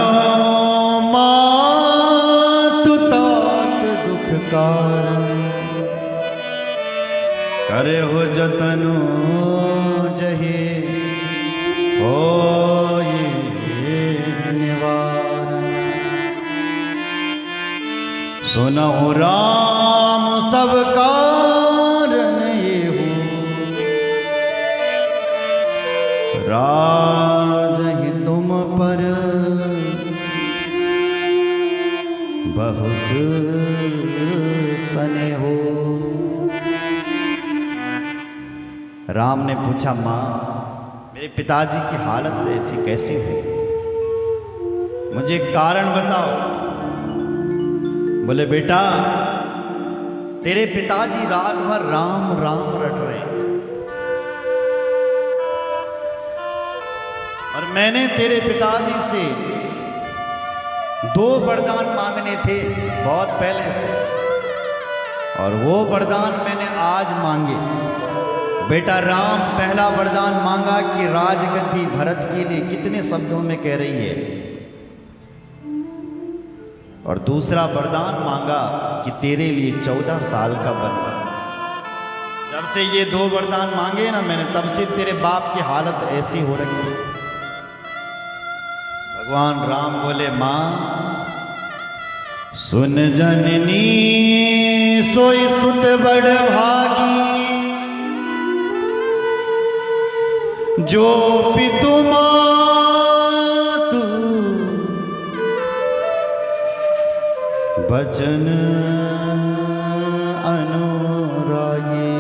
मातु तात दुख कारण, करे हो जतनु जहे होय निवारण। सुनहु राम सब कारण येहु, राजहि तुम पर बहुत सने हो। राम ने पूछा, माँ मेरे पिताजी की हालत ऐसी कैसी हुई, मुझे कारण बताओ। बोले बेटा, तेरे पिताजी रात भर राम राम रट रहे हैं, और मैंने तेरे पिताजी से 2 वरदान मांगने थे बहुत पहले से, और वो वरदान मैंने आज मांगे। बेटा राम पहला वरदान मांगा कि राजगद्दी भरत के लिए, कितने शब्दों में कह रही है, और दूसरा वरदान मांगा कि तेरे लिए 14 साल का वनवास। जब से ये 2 वरदान मांगे ना मैंने, तब से तेरे बाप की हालत ऐसी हो रखी। भगवान राम बोले, मां सुन जननी सोई सुत बड़ भागी, जो पितु मातु वचन अनुरागी,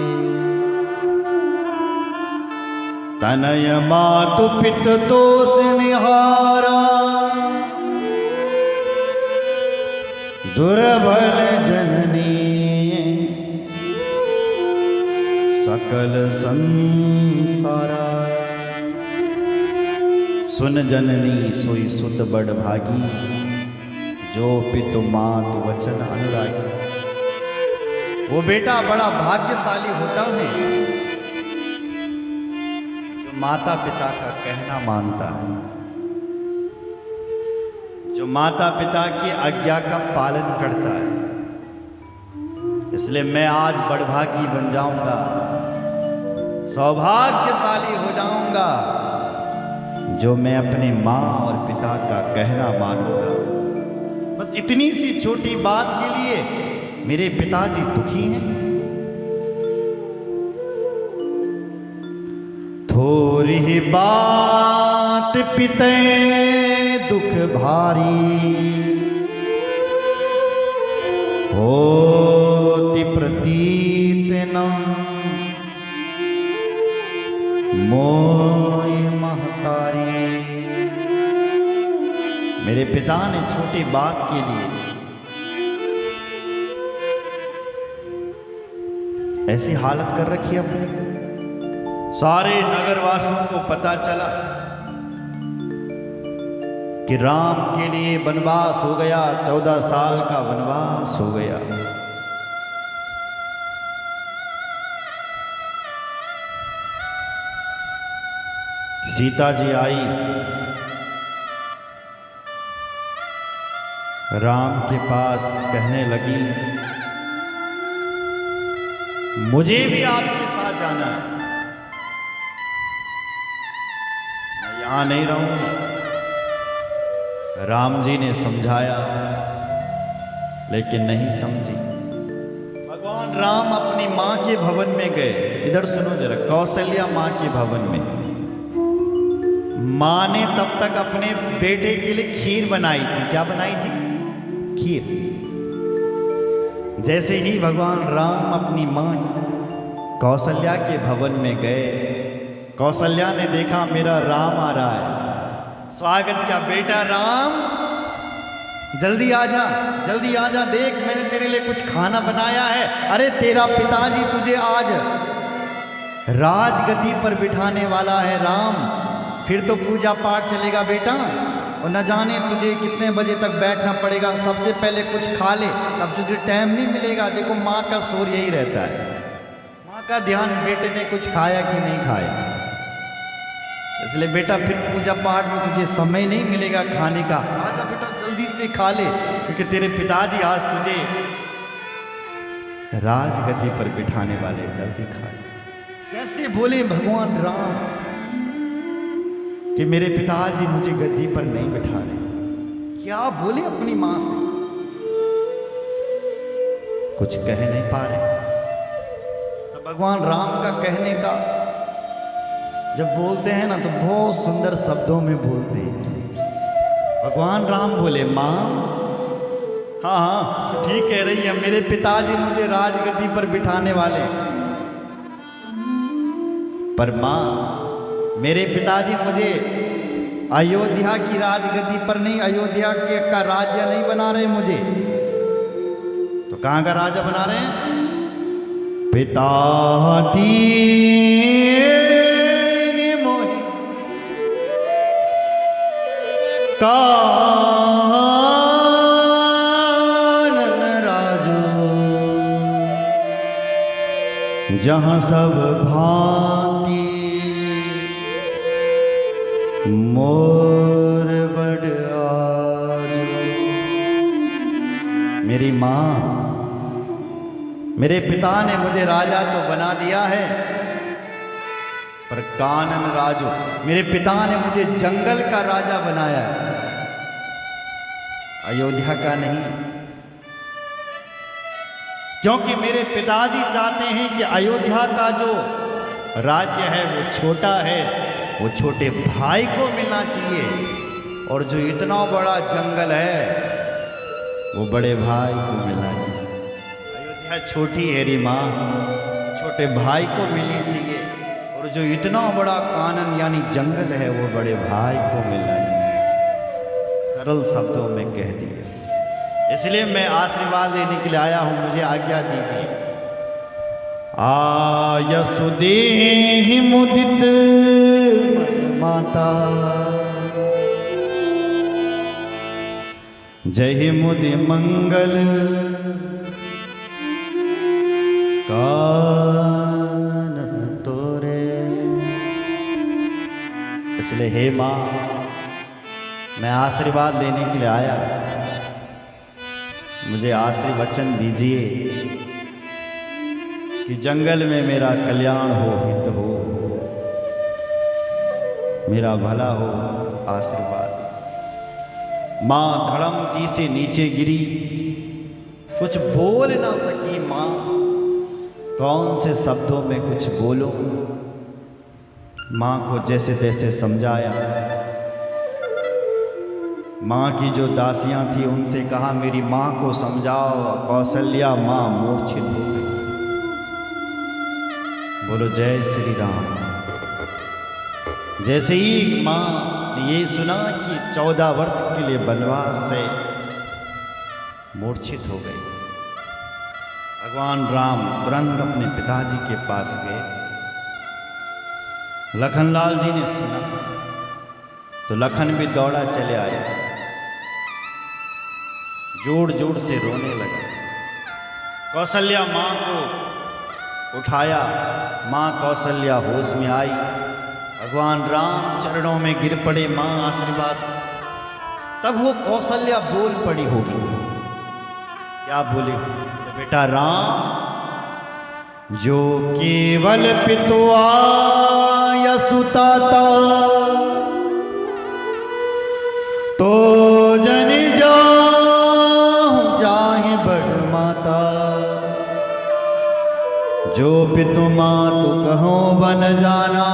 तनय मातु पित तोष निहारा, दुर्बल जननी सकल संसारा। सुन जननी सोई सुत बड़ भागी, जो पितु मातु वचन अनुरागी। वो बेटा बड़ा भाग्यशाली होता है जो माता पिता का कहना मानता है, जो माता पिता की आज्ञा का पालन करता है। इसलिए मैं आज बड़भागी बन जाऊंगा, सौभाग्यशाली हो जाऊंगा, जो मैं अपने माँ और पिता का कहना मानूंगा। बस इतनी सी छोटी बात के लिए मेरे पिताजी दुखी हैं। थोड़ी ही बात पिते दुख भारी, होती प्रतीत न मोय महतारी। मेरे पिता ने छोटी बात के लिए ऐसी हालत कर रखी अपनी। सारे नगरवासियों को पता चला कि राम के लिए वनवास हो गया, 14 साल का वनवास हो गया। सीता जी आई, राम के पास कहने लगी, मुझे भी आपके साथ जाना है, मैं यहां नहीं रहूंगी। राम जी ने समझाया लेकिन नहीं समझी। भगवान राम अपनी मां के भवन में गए। इधर सुनो जरा, कौशल्या मां के भवन में। मां ने तब तक अपने बेटे के लिए खीर बनाई थी। क्या बनाई थी? खीर। जैसे ही भगवान राम अपनी मां कौशल्या के भवन में गए, कौशल्या ने देखा मेरा राम आ रहा है। स्वागत किया, बेटा राम जल्दी आजा, जल्दी आजा, देख मैंने तेरे लिए कुछ खाना बनाया है। अरे तेरा पिताजी तुझे आज राजगद्दी पर बिठाने वाला है राम। फिर तो पूजा पाठ चलेगा बेटा, और न जाने तुझे कितने बजे तक बैठना पड़ेगा। सबसे पहले कुछ खा ले, तब तुझे टाइम नहीं मिलेगा। देखो माँ का शोर यही रहता है, माँ का ध्यान बेटे ने कुछ खाया कि नहीं खाया। इसलिए बेटा फिर पूजा पाठ में तुझे समय नहीं मिलेगा खाने का। आजा बेटा जल्दी से खा ले, क्योंकि तेरे पिताजी आज तुझे राजगद्दी पर बिठाने वाले, जल्दी खा ले। कैसे बोले भगवान राम कि मेरे पिताजी मुझे गद्दी पर नहीं बिठा रहे। क्या बोले अपनी मां से, कुछ कह नहीं पा रहे। तो भगवान राम का कहने का जब बोलते हैं ना, तो बहुत सुंदर शब्दों में बोलते हैं। भगवान राम बोले, मां हाँ हाँ ठीक कह रही है, मेरे पिताजी मुझे राजगद्दी पर बिठाने वाले, पर मां मेरे पिताजी मुझे अयोध्या की राजगद्दी पर नहीं, अयोध्या के का राज्य नहीं बना रहे मुझे। तो कहां का राजा बना रहे हैं? पिता दीन मोहि कानन राजो, जहां सब भांति मोर बड़ आजो। मेरी मां, मेरे पिता ने मुझे राजा तो बना दिया है, पर कानन राजो, मेरे पिता ने मुझे जंगल का राजा बनाया है, अयोध्या का नहीं। क्योंकि मेरे पिताजी चाहते हैं कि अयोध्या का जो राज्य है वो छोटा है, वो छोटे भाई को मिलना चाहिए, और जो इतना बड़ा जंगल है वो बड़े भाई को मिलना चाहिए। अयोध्या छोटी है री माँ, छोटे भाई को मिलनी चाहिए, और जो इतना बड़ा कानन यानी जंगल है वो बड़े भाई को मिलना चाहिए। सरल शब्दों में कह दिया, इसलिए मैं आशीर्वाद देने के लिए आया हूं, मुझे आज्ञा दीजिए। आयसुदेहि मुदित माता, जय मुदि मंगल कानन तोरे। इसलिए हे माँ, मैं आशीर्वाद लेने के लिए आया, मुझे आशीर्वचन दीजिए कि जंगल में मेरा कल्याण हो, हित हो, मेरा भला हो। आशीर्वाद। माँ धड़मती से नीचे गिरी, कुछ बोल ना सकी माँ, कौन से शब्दों में कुछ बोलो। माँ को जैसे तैसे समझाया। माँ की जो दासियां थी उनसे कहा मेरी माँ को समझाओ। कौशल्या माँ मूर्छित हो गई। बोलो जय श्री राम। जैसे ही माँ ने ये सुना कि 14 वर्ष के लिए वनवास से मूर्छित हो गई, भगवान राम तुरंत अपने पिताजी के पास गए। लखनलाल जी ने सुना तो लखन भी दौड़ा चले आया, जोर जोर से रोने लगा। कौशल्या माँ को उठाया, माँ कौशल्या होश में आई। भगवान राम चरणों में गिर पड़े, माँ आशीर्वाद। तब वो कौशल्या बोल पड़ी होगी। क्या बोले? तो बेटा राम, जो केवल पितुआ सुताता, तो जन जाहि बड़ माता। जो पितु मातु कहो बन जाना,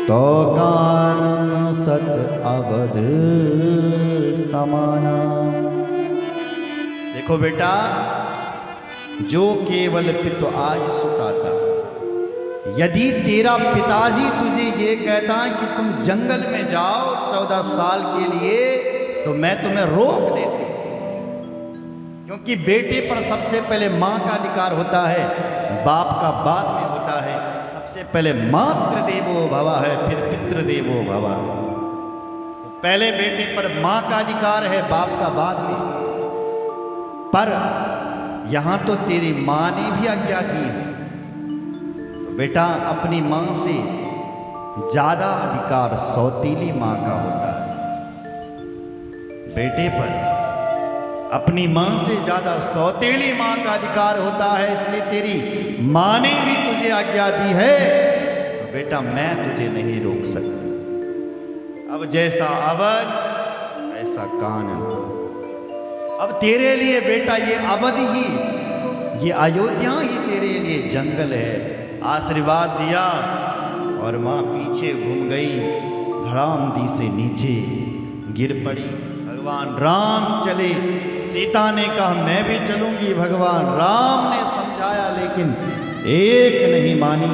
तो कानन सत अवध समाना। देखो बेटा, जो केवल पितु आय सुताता, यदि तेरा पिताजी तुझे ये कहता है कि तुम जंगल में जाओ 14 साल के लिए, तो मैं तुम्हें रोक देती, क्योंकि बेटे पर सबसे पहले माँ का अधिकार होता है, बाप का बाद में होता है। सबसे पहले मातृ देवो भव है, फिर पितृ देवो भव। पहले बेटे पर माँ का अधिकार है, बाप का बाद में। पर यहाँ तो तेरी माँ ने भी आज्ञा दी है, बेटा अपनी माँ से ज्यादा अधिकार सौतीली माँ का होता है। बेटे पर अपनी माँ से ज्यादा सौतेली माँ का अधिकार होता है, इसलिए तेरी माँ ने भी तुझे आज्ञा दी है, तो बेटा मैं तुझे नहीं रोक सकती। अब जैसा अवध ऐसा कानन। अब तेरे लिए बेटा ये अवध ही, ये अयोध्या ही तेरे लिए जंगल है। आशीर्वाद दिया और माँ पीछे घूम गई, धड़ामती से नीचे गिर पड़ी। भगवान राम चले, सीता ने कहा मैं भी चलूंगी। भगवान राम ने समझाया लेकिन एक नहीं मानी।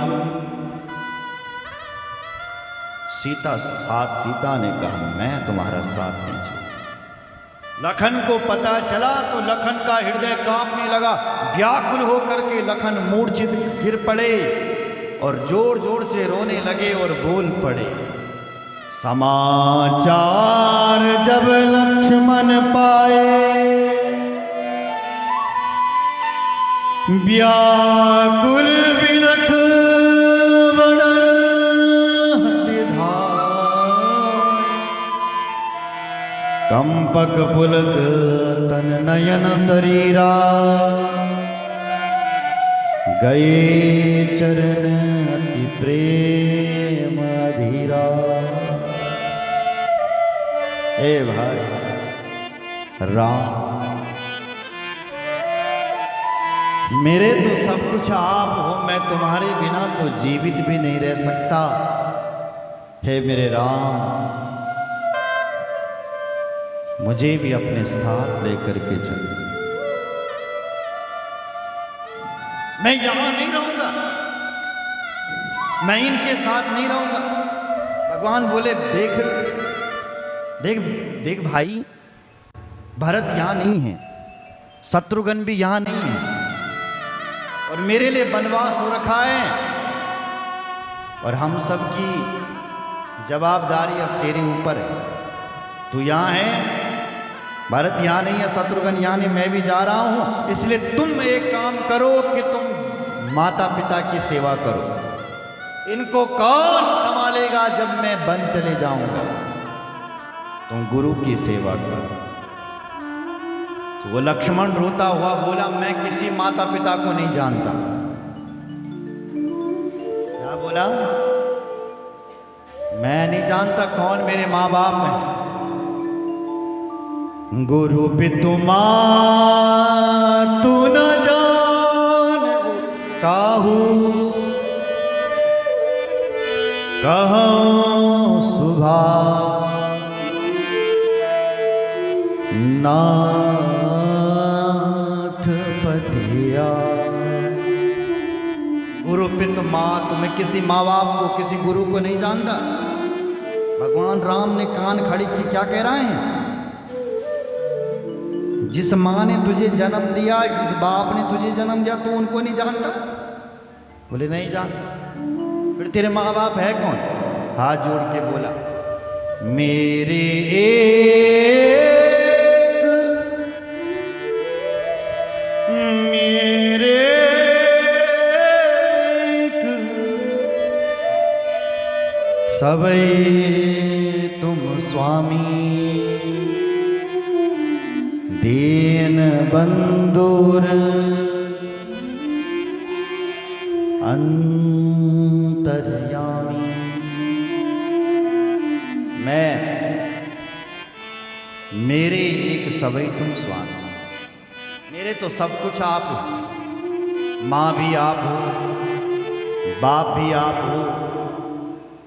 सीता ने कहा मैं तुम्हारा साथ नहीं छोड़ूंगी। लखन को पता चला तो लखन का हृदय कांपने लगा। व्याकुल होकर के लखन मूर्छित गिर पड़े और जोर जोर से रोने लगे और बोल पड़े। समाचार जब लक्ष्मण पाए, व्याकुल विलख बड़न कंपक पुलक तन नयन शरीरा, गए चरण अति प्रेम अधीरा। ए भाई राम, मेरे तो सब कुछ आप हो, मैं तुम्हारे बिना तो जीवित भी नहीं रह सकता। हे मेरे राम, मुझे भी अपने साथ लेकर के चलो। मैं यहां नहीं रहूंगा, मैं इनके साथ नहीं रहूंगा। भगवान बोले देख देख देख भाई, भरत यहां नहीं है, शत्रुघ्न भी यहां नहीं है, और मेरे लिए वनवास हो रखा है, और हम सब की जवाबदारी अब तेरे ऊपर है। तू यहाँ है, भरत यहाँ नहीं है, शत्रुघ्न यहाँ नहीं, मैं भी जा रहा हूँ। इसलिए तुम एक काम करो कि तुम माता पिता की सेवा करो। इनको कौन संभालेगा जब मैं वन चले जाऊंगा? तुम गुरु की सेवा करो। तो वो लक्ष्मण रोता हुआ बोला, मैं किसी माता पिता को नहीं जानता। क्या बोला? मैं नहीं जानता कौन मेरे माँ बाप हैं। गुरु पितु माँ तू न जान काहू, कहूँ सुभाष नाथ पतिया। गुरु पितु माँ, तुम्हें किसी माँ बाप को, किसी गुरु को नहीं जानता। भगवान राम ने कान खड़ी की क्या कह रहे हैं? जिस माँ ने तुझे जन्म दिया, जिस बाप ने तुझे जन्म दिया, तू उनको नहीं जानता? बोले नहीं जानता। फिर तेरे माँ बाप है कौन? हाथ जोड़ के बोला, मेरे सबई तुम स्वामी, दीन बंधुर अंतर्यामी। मैं, मेरे एक सबई तुम स्वामी। मेरे तो सब कुछ आप हो, माँ भी आप हो, बाप भी आप हो,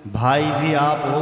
भाई भी आप हो,